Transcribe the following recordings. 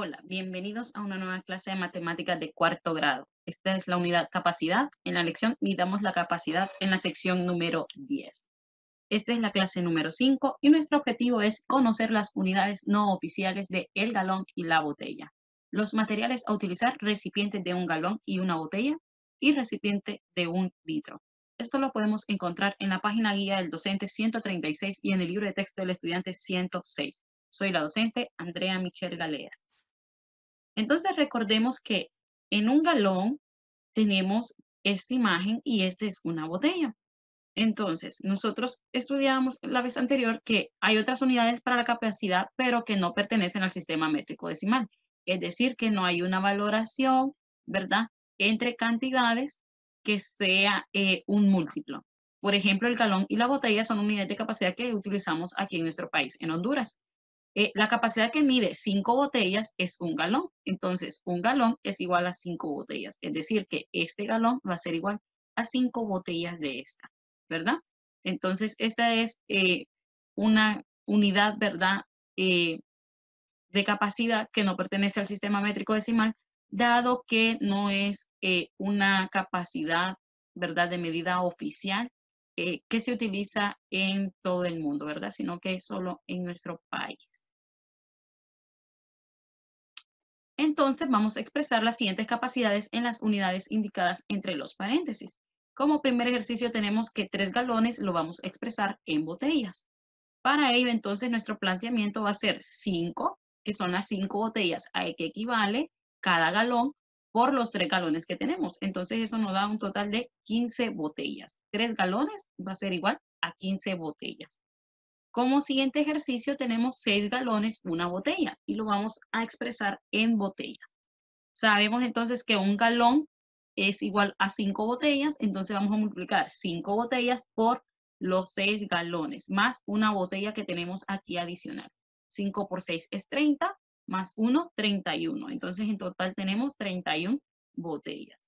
Hola, bienvenidos a una nueva clase de matemáticas de cuarto grado. Esta es la unidad capacidad. En la lección midamos la capacidad en la sección número 10. Esta es la clase número 5 y nuestro objetivo es conocer las unidades no oficiales de el galón y la botella. Los materiales a utilizar: recipiente de un galón y una botella y recipiente de 1 litro. Esto lo podemos encontrar en la página guía del docente 136 y en el libro de texto del estudiante 106. Soy la docente Andrea Michelle Galea. Entonces recordemos que en un galón tenemos esta imagen y esta es una botella. Entonces, nosotros estudiamos la vez anterior que hay otras unidades para la capacidad, pero que no pertenecen al sistema métrico decimal. Es decir, que no hay una valoración, ¿verdad?, entre cantidades que sea un múltiplo. Por ejemplo, el galón y la botella son unidades de capacidad que utilizamos aquí en nuestro país, en Honduras. La capacidad que mide 5 botellas es un galón. Entonces, un galón es igual a 5 botellas. Es decir, que este galón va a ser igual a 5 botellas de esta, ¿verdad? Entonces, esta es una unidad, ¿verdad?, eh, de capacidad que no pertenece al sistema métrico decimal, dado que no es una capacidad, ¿verdad?, de medida oficial que se utiliza en todo el mundo, ¿verdad?, sino que es solo en nuestro país. Entonces vamos a expresar las siguientes capacidades en las unidades indicadas entre los paréntesis. Como primer ejercicio tenemos que 3 galones lo vamos a expresar en botellas. Para ello, entonces, nuestro planteamiento va a ser 5, que son las 5 botellas a que equivale cada galón por los 3 galones que tenemos. Entonces eso nos da un total de 15 botellas. 3 galones va a ser igual a 15 botellas. Como siguiente ejercicio tenemos 6 galones, una botella, y lo vamos a expresar en botellas. Sabemos entonces que un galón es igual a 5 botellas, entonces vamos a multiplicar 5 botellas por los 6 galones, más una botella que tenemos aquí adicional. 5 por 6 es 30, más 1, 31. Entonces en total tenemos 31 botellas.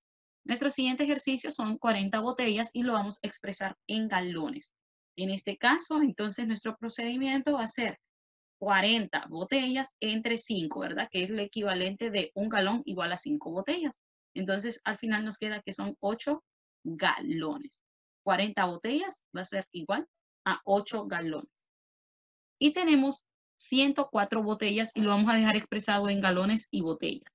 Nuestro siguiente ejercicio son 40 botellas y lo vamos a expresar en galones. En este caso, entonces, nuestro procedimiento va a ser 40 botellas entre 5, ¿verdad? Que es el equivalente de un galón igual a 5 botellas. Entonces, al final nos queda que son 8 galones. 40 botellas va a ser igual a 8 galones. Y tenemos 104 botellas y lo vamos a dejar expresado en galones y botellas.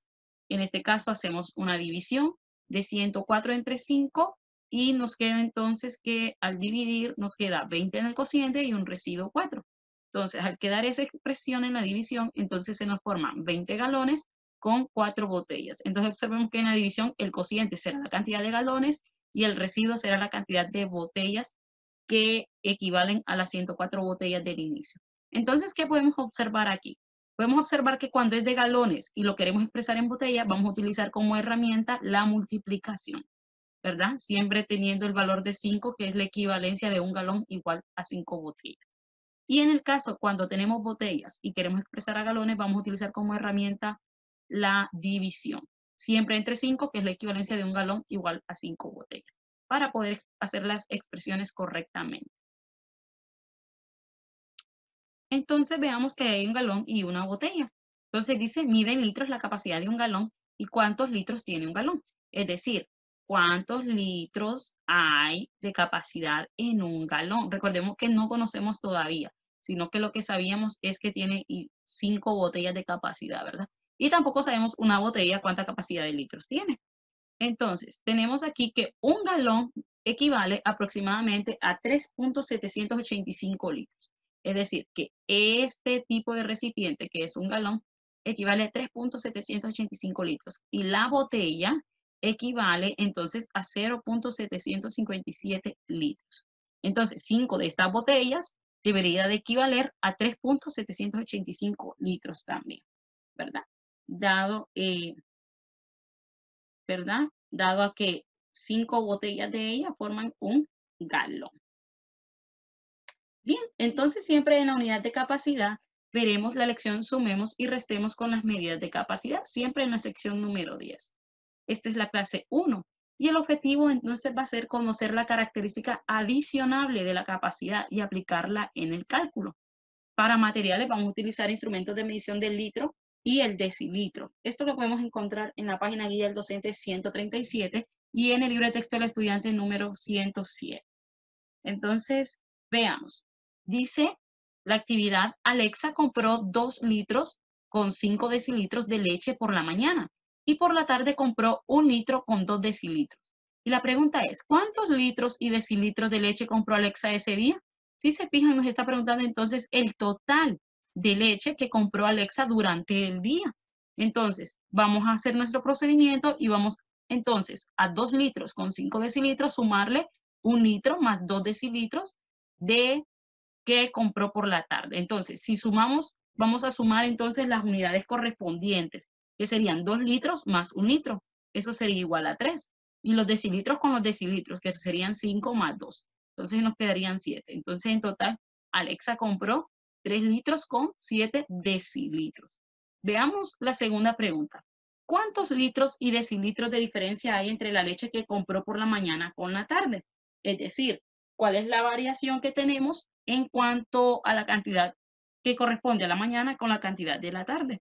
En este caso hacemos una división de 104 entre 5 y nos queda entonces que al dividir nos queda 20 en el cociente y un residuo 4. Entonces, al quedar esa expresión en la división, entonces se nos forman 20 galones con 4 botellas. Entonces observemos que en la división el cociente será la cantidad de galones y el residuo será la cantidad de botellas que equivalen a las 104 botellas del inicio. Entonces, ¿qué podemos observar aquí? Podemos observar que cuando es de galones y lo queremos expresar en botella, vamos a utilizar como herramienta la multiplicación, ¿verdad? Siempre teniendo el valor de 5, que es la equivalencia de un galón igual a 5 botellas. Y en el caso, cuando tenemos botellas y queremos expresar a galones, vamos a utilizar como herramienta la división. Siempre entre 5, que es la equivalencia de un galón igual a 5 botellas, para poder hacer las expresiones correctamente. Entonces veamos que hay un galón y una botella. Entonces dice, mide en litros la capacidad de un galón y cuántos litros tiene un galón. Es decir, cuántos litros hay de capacidad en un galón. Recordemos que no conocemos todavía, sino que lo que sabíamos es que tiene 5 botellas de capacidad, ¿verdad? Y tampoco sabemos una botella cuánta capacidad de litros tiene. Entonces, tenemos aquí que un galón equivale aproximadamente a 3.785 litros. Es decir, que este tipo de recipiente, que es un galón, equivale a 3.785 litros. Y la botella equivale entonces a 0.757 litros. Entonces, 5 de estas botellas debería de equivaler a 3.785 litros también, ¿verdad? Dado ¿verdad? Dado a que 5 botellas de ella forman un galón. Bien, entonces siempre en la unidad de capacidad veremos la lección sumemos y restemos con las medidas de capacidad, siempre en la sección número 10. Esta es la clase 1 y el objetivo entonces va a ser conocer la característica adicionable de la capacidad y aplicarla en el cálculo. Para materiales vamos a utilizar instrumentos de medición del litro y el decilitro. Esto lo podemos encontrar en la página guía del docente 137 y en el libro de texto del estudiante número 107. Entonces, veamos. Dice la actividad, Alexa compró 2 litros con 5 decilitros de leche por la mañana y por la tarde compró 1 litro con 2 decilitros. Y la pregunta es, ¿cuántos litros y decilitros de leche compró Alexa ese día? Si se fijan, nos está preguntando entonces el total de leche que compró Alexa durante el día. Entonces, vamos a hacer nuestro procedimiento y vamos entonces a 2 litros con 5 decilitros sumarle 1 litro más 2 decilitros de que compró por la tarde. Entonces, si sumamos, vamos a sumar entonces las unidades correspondientes, que serían 2 litros más 1 litro. Eso sería igual a 3. Y los decilitros con los decilitros, que serían 5 más 2. Entonces nos quedarían 7. Entonces, en total, Alexa compró 3 litros con 7 decilitros. Veamos la segunda pregunta. ¿Cuántos litros y decilitros de diferencia hay entre la leche que compró por la mañana con la tarde? Es decir, ¿cuál es la variación que tenemos en cuanto a la cantidad que corresponde a la mañana con la cantidad de la tarde?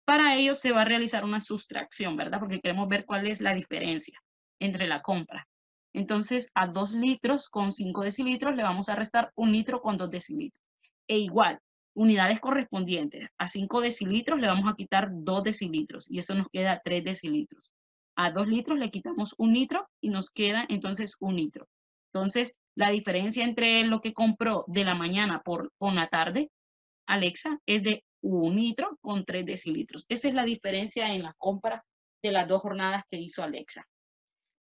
Para ello se va a realizar una sustracción, ¿verdad? Porque queremos ver cuál es la diferencia entre la compra. Entonces, a 2 litros con 5 decilitros le vamos a restar 1 litro con 2 decilitros. E igual, unidades correspondientes. A 5 decilitros le vamos a quitar 2 decilitros y eso nos queda 3 decilitros. A 2 litros le quitamos 1 litro y nos queda entonces 1 litro. Entonces, la diferencia entre lo que compró de la mañana con la tarde, Alexa, es de 1 litro con 3 decilitros. Esa es la diferencia en la compra de las 2 jornadas que hizo Alexa.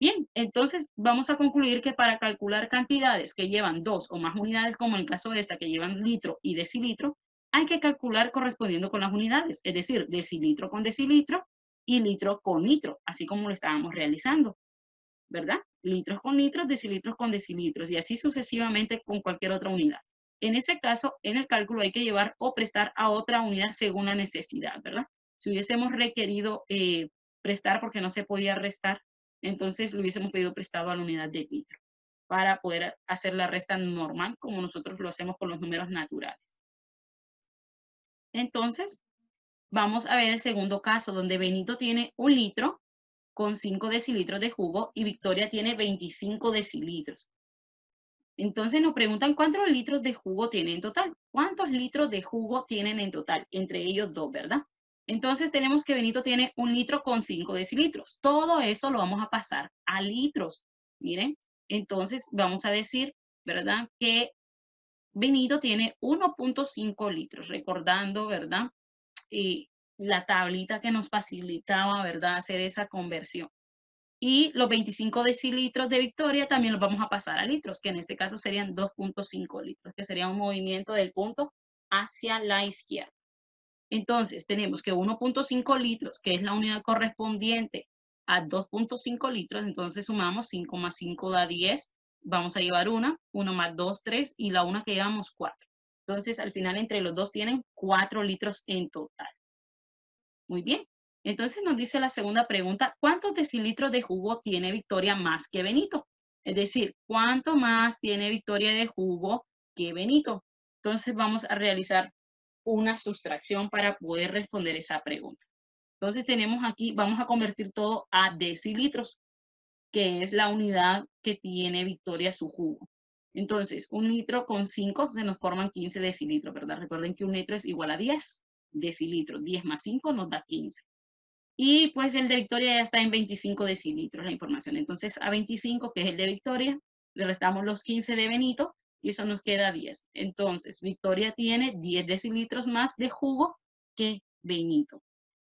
Bien, entonces vamos a concluir que para calcular cantidades que llevan 2 o más unidades, como en el caso de esta que llevan litro y decilitro, hay que calcular correspondiendo con las unidades, es decir, decilitro con decilitro y litro con litro, así como lo estábamos realizando, ¿verdad? Litros con litros, decilitros con decilitros y así sucesivamente con cualquier otra unidad. En ese caso, en el cálculo hay que llevar o prestar a otra unidad según la necesidad, ¿verdad? Si hubiésemos requerido prestar porque no se podía restar, entonces le hubiésemos pedido prestado a la unidad de litro para poder hacer la resta normal como nosotros lo hacemos con los números naturales. Entonces, vamos a ver el segundo caso donde Benito tiene 1 litro con 5 decilitros de jugo y Victoria tiene 25 decilitros. Entonces nos preguntan cuántos litros de jugo tienen en total. ¿Cuántos litros de jugo tienen en total? Entre ellos 2, ¿verdad? Entonces tenemos que Benito tiene 1 litro con 5 decilitros. Todo eso lo vamos a pasar a litros. Miren, entonces vamos a decir, ¿verdad? Que Benito tiene 1.5 litros, recordando, ¿verdad? Y la tablita que nos facilitaba, ¿verdad? Hacer esa conversión. Y los 25 decilitros de Victoria también los vamos a pasar a litros, que en este caso serían 2.5 litros, que sería un movimiento del punto hacia la izquierda. Entonces, tenemos que 1.5 litros, que es la unidad correspondiente a 2.5 litros, entonces sumamos 5 más 5 da 10, vamos a llevar 1 más 2, 3, y la 1 que llevamos 4. Entonces, al final, entre los dos tienen 4 litros en total. Muy bien. Entonces nos dice la segunda pregunta, ¿cuántos decilitros de jugo tiene Victoria más que Benito? Es decir, ¿cuánto más tiene Victoria de jugo que Benito? Entonces vamos a realizar una sustracción para poder responder esa pregunta. Entonces tenemos aquí, vamos a convertir todo a decilitros, que es la unidad que tiene Victoria su jugo. Entonces, 1 litro con 5 se nos forman 15 decilitros, ¿verdad? Recuerden que 1 litro es igual a 10 decilitros. 10 más 5 nos da 15. Y pues el de Victoria ya está en 25 decilitros la información. Entonces a 25, que es el de Victoria, le restamos los 15 de Benito y eso nos queda 10. Entonces Victoria tiene 10 decilitros más de jugo que Benito.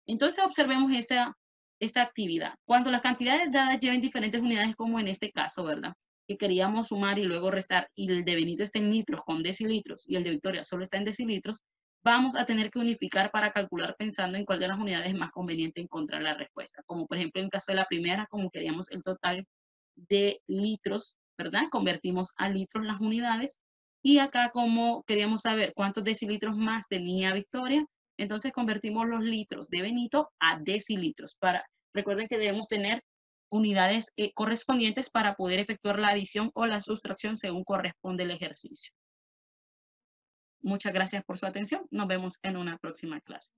Entonces observemos esta actividad. Cuando las cantidades dadas lleven diferentes unidades, como en este caso, ¿verdad? Que queríamos sumar y luego restar, y el de Benito está en litros con decilitros y el de Victoria solo está en decilitros, vamos a tener que unificar para calcular pensando en cuál de las unidades es más conveniente encontrar la respuesta. Como por ejemplo en el caso de la primera, como queríamos el total de litros, ¿verdad? Convertimos a litros las unidades. Y acá como queríamos saber cuántos decilitros más tenía Victoria, entonces convertimos los litros de Benito a decilitros. Recuerden que debemos tener unidades correspondientes para poder efectuar la adición o la sustracción según corresponde el ejercicio. Muchas gracias por su atención. Nos vemos en una próxima clase.